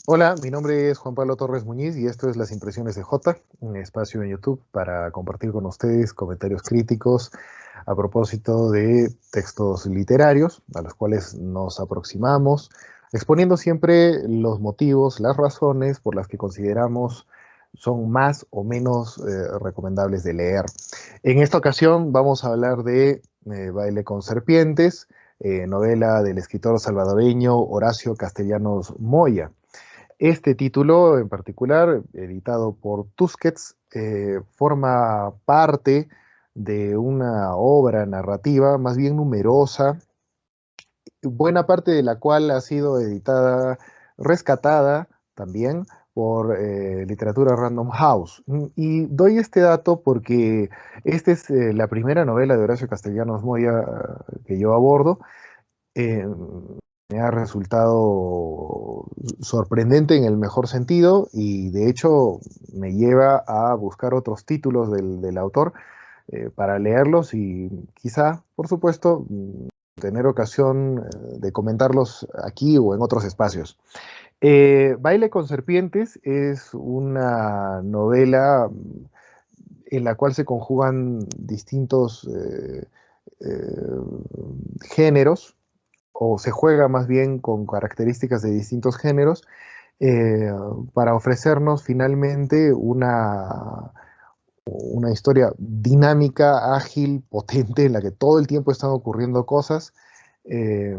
Hola, mi nombre es Juan Pablo Torres Muñiz y esto es Las Impresiones de Jota, un espacio en YouTube para compartir con ustedes comentarios críticos a propósito de textos literarios a los cuales nos aproximamos, exponiendo siempre los motivos, las razones por las que consideramos son más o menos recomendables de leer. En esta ocasión vamos a hablar de Baile con Serpientes, novela del escritor salvadoreño Horacio Castellanos Moya. Este título en particular, editado por Tusquets, forma parte de una obra narrativa más bien numerosa, buena parte de la cual ha sido editada, rescatada también por Literatura Random House. Y doy este dato porque esta es la primera novela de Horacio Castellanos Moya que yo abordo. Eh, Me ha resultado sorprendente en el mejor sentido y de hecho me lleva a buscar otros títulos del autor para leerlos y quizá, por supuesto, tener ocasión de comentarlos aquí o en otros espacios. Baile con Serpientes es una novela en la cual se conjugan distintos eh, géneros o se juega más bien con características de distintos géneros eh, para ofrecernos finalmente una historia dinámica, ágil, potente, en la que todo el tiempo están ocurriendo cosas, eh,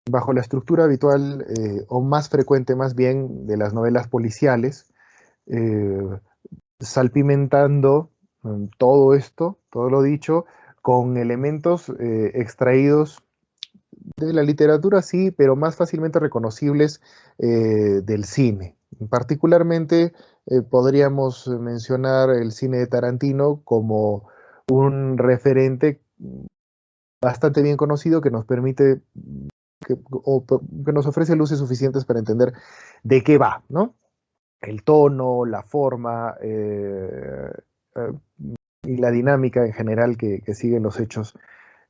bajo la estructura habitual o más frecuente más bien de las novelas policiales, eh, salpimentando todo esto, todo lo dicho, con elementos extraídos de la literatura sí, pero más fácilmente reconocibles del cine. Particularmente podríamos mencionar el cine de Tarantino como un referente bastante bien conocido que nos permite que nos ofrece luces suficientes para entender de qué va, ¿no? El tono, la forma eh, y la dinámica en general que siguen los hechos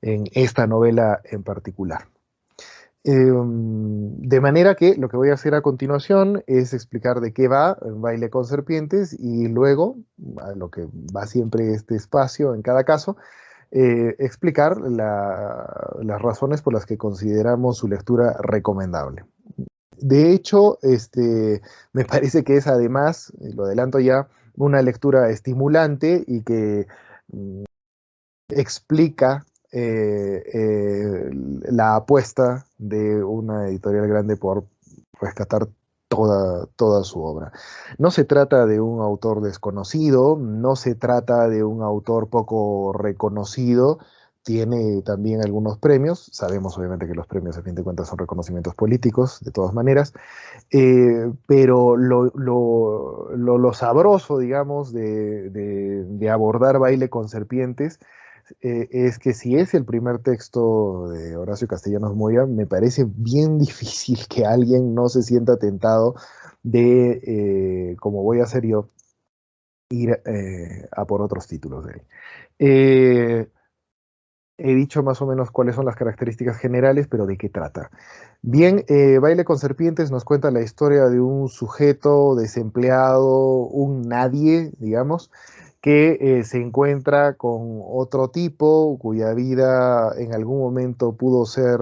en esta novela en particular. De manera que lo que voy a hacer a continuación es explicar de qué va Baile con Serpientes y luego, a lo que va siempre este espacio en cada caso, explicar las razones por las que consideramos su lectura recomendable. De hecho, me parece que es además, lo adelanto ya, una lectura estimulante y que mm, explica la apuesta de una editorial grande por rescatar toda su obra. No se trata de un autor desconocido, no se trata de un autor poco reconocido, tiene también algunos premios, sabemos obviamente que los premios a fin de cuentas son reconocimientos políticos, de todas maneras, pero lo sabroso, digamos, de abordar Baile con Serpientes es que si es el primer texto de Horacio Castellanos Moya, me parece bien difícil que alguien no se sienta tentado de, como voy a hacer yo, ir a por otros títulos de él. Eh, He dicho más o menos cuáles son las características generales, pero ¿de qué trata? Bien, Baile con Serpientes nos cuenta la historia de un sujeto desempleado, un nadie, digamos, que se encuentra con otro tipo cuya vida en algún momento pudo ser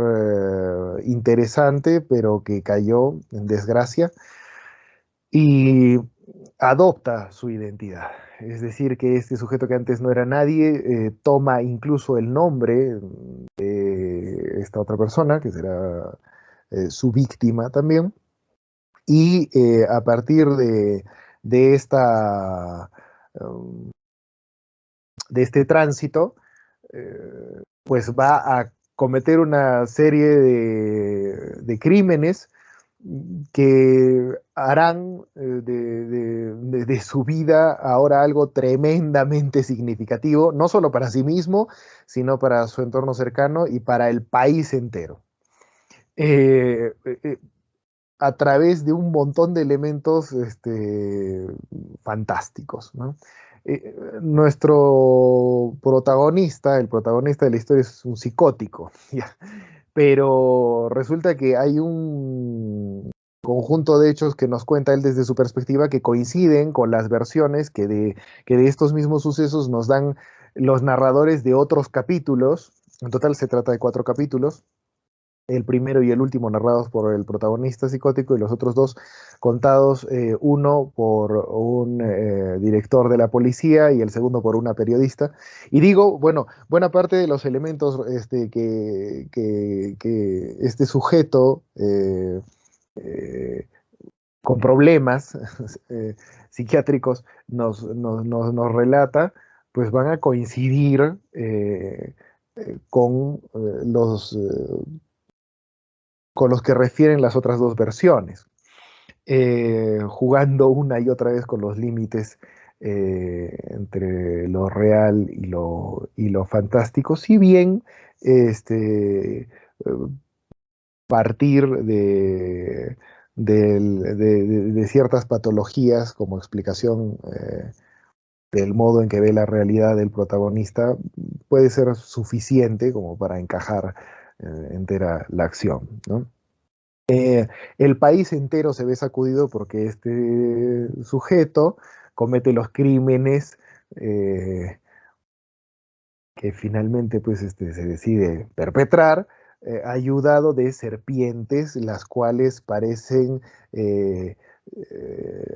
interesante, pero que cayó en desgracia y adopta su identidad. Es decir, que este sujeto que antes no era nadie toma incluso el nombre de esta otra persona, que será su víctima también, y a partir de esta, um, de este tránsito, pues va a cometer una serie de crímenes que harán de su vida ahora algo tremendamente significativo, no solo para sí mismo, sino para su entorno cercano y para el país entero. Eh, eh, a través de un montón de elementos fantásticos, ¿no? Nuestro protagonista, el protagonista de la historia es un psicótico, ¿ya? Pero resulta que hay un conjunto de hechos que nos cuenta él desde su perspectiva que coinciden con las versiones que de estos mismos sucesos nos dan los narradores de otros capítulos. En total se trata de 4 capítulos, el primero y el último narrados por el protagonista psicótico y los otros 2 contados, uno por un director de la policía y el segundo por una periodista. Y digo, bueno, buena parte de los elementos que este sujeto eh, con problemas psiquiátricos nos relata, pues van a coincidir con con los que refieren las otras 2 versiones, jugando una y otra vez con los límites entre lo real y lo fantástico, si bien partir de ciertas patologías como explicación del modo en que ve la realidad del protagonista puede ser suficiente como para encajar entera la acción, ¿no? El país entero se ve sacudido porque este sujeto comete los crímenes eh, que finalmente pues, se decide perpetrar, ayudado de serpientes, las cuales parecen eh,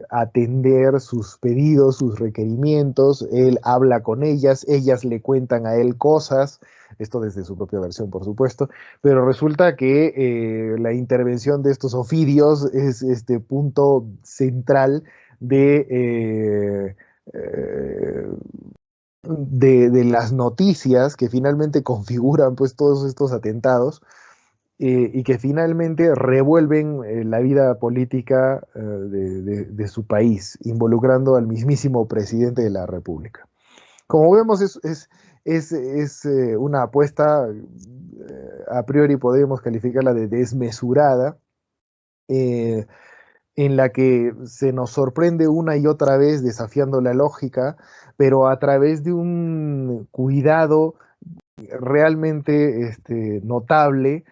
atender sus pedidos, sus requerimientos. Él habla con ellas le cuentan a él cosas, esto desde su propia versión, por supuesto, pero resulta que la intervención de estos ofidios es este punto central eh, de las noticias que finalmente configuran pues todos estos atentados y que finalmente revuelven la vida política de su país, involucrando al mismísimo presidente de la República. Como vemos, es una apuesta, a priori podemos calificarla de desmesurada, eh, en la que se nos sorprende una y otra vez desafiando la lógica, pero a través de un cuidado realmente notable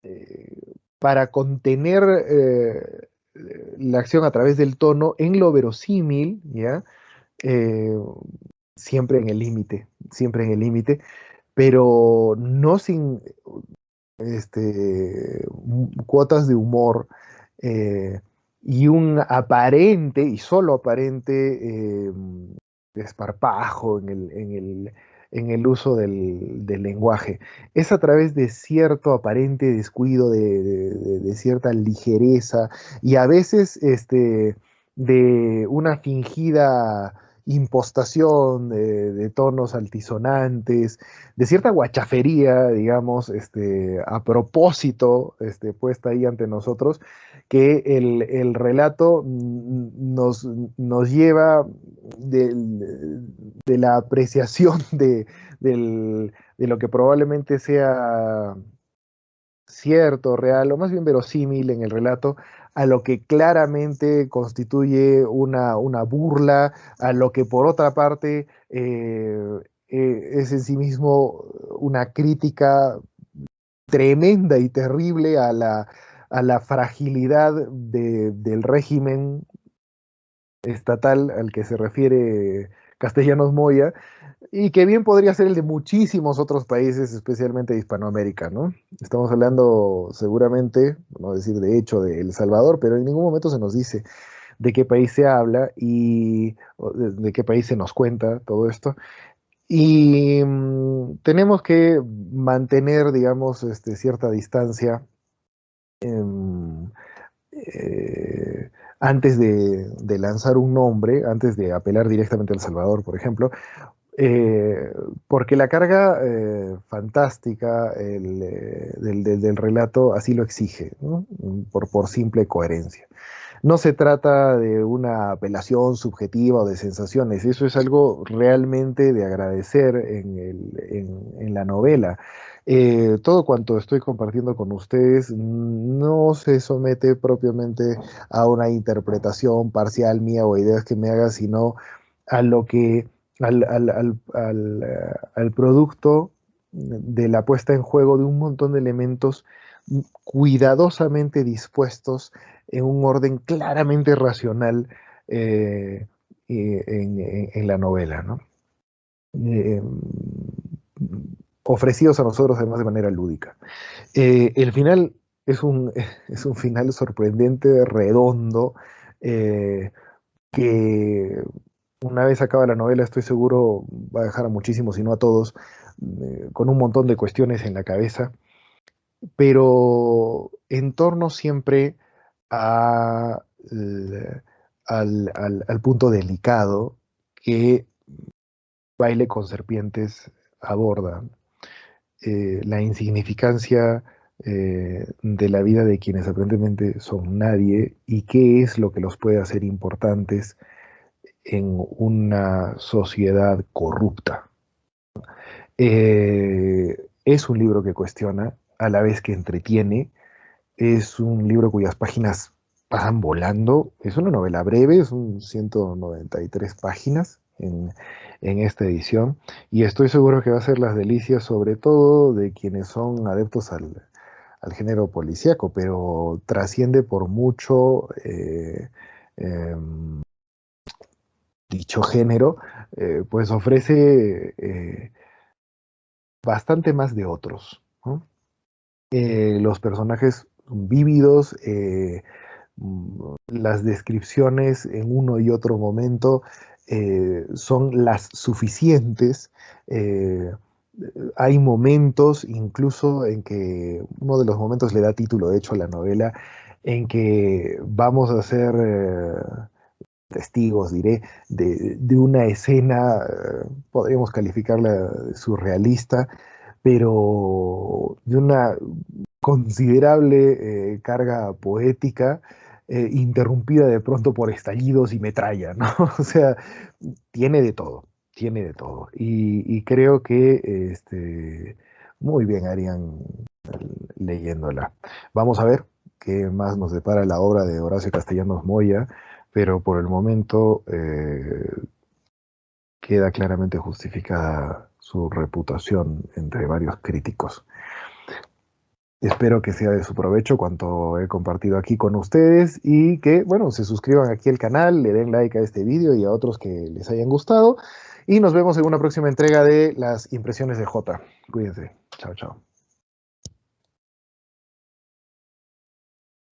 eh, para contener la acción a través del tono en lo verosímil, ¿ya? Eh, siempre en el límite, siempre en el límite, pero no sin cuotas de humor eh, y un aparente, y solo aparente, desparpajo en el uso del lenguaje. Es a través de cierto aparente descuido, de cierta ligereza y a veces de una fingida impostación de tonos altisonantes, de cierta guachafería, digamos, a propósito, puesta ahí ante nosotros, que el relato nos lleva de la apreciación de lo que probablemente sea cierto, real, o más bien verosímil en el relato, a lo que claramente constituye una burla, a lo que por otra parte es en sí mismo una crítica tremenda y terrible a la fragilidad del régimen estatal al que se refiere Castellanos Moya, y que bien podría ser el de muchísimos otros países, especialmente de Hispanoamérica, ¿no? Estamos hablando seguramente, no decir de hecho, de El Salvador, pero en ningún momento se nos dice de qué país se habla y de qué país se nos cuenta todo esto. Y tenemos que mantener, digamos, cierta distancia em, antes de lanzar un nombre, antes de apelar directamente a El Salvador, por ejemplo, porque la carga fantástica del relato así lo exige, ¿no? Por simple coherencia. No se trata de una apelación subjetiva o de sensaciones, eso es algo realmente de agradecer en la novela. Todo cuanto estoy compartiendo con ustedes no se somete propiamente a una interpretación parcial mía o ideas que me haga, sino a lo que al producto de la puesta en juego de un montón de elementos cuidadosamente dispuestos en un orden claramente racional en la novela, ¿no? Eh, ofrecidos a nosotros además de manera lúdica. El final es un, es un final sorprendente, redondo, eh, que una vez acaba la novela, estoy seguro, va a dejar a muchísimos, si no a todos, con un montón de cuestiones en la cabeza, pero en torno siempre a, al punto delicado que Baile con Serpientes aborda, la insignificancia de la vida de quienes aparentemente son nadie y qué es lo que los puede hacer importantes en una sociedad corrupta. Es un libro que cuestiona, a la vez que entretiene, es un libro cuyas páginas pasan volando, es una novela breve, son 193 páginas en esta edición, y estoy seguro que va a ser las delicias sobre todo de quienes son adeptos al género policíaco, pero trasciende por mucho dicho género, pues ofrece bastante más de otros, ¿no? Los personajes son vívidos, las descripciones en uno y otro momento son las suficientes. Hay momentos incluso en que, uno de los momentos le da título, de hecho, a la novela, en que vamos a ser testigos, diré, de una escena, podríamos calificarla de surrealista, pero de una considerable carga poética, interrumpida de pronto por estallidos y metralla, ¿no? O sea, tiene de todo, tiene de todo. Y creo que muy bien harían leyéndola. Vamos a ver qué más nos depara la obra de Horacio Castellanos Moya, pero por el momento queda claramente justificada su reputación entre varios críticos. Espero que sea de su provecho cuanto he compartido aquí con ustedes y que, bueno, se suscriban aquí al canal, le den like a este vídeo y a otros que les hayan gustado. Y nos vemos en una próxima entrega de las impresiones de Jota. Cuídense. Chao, chao.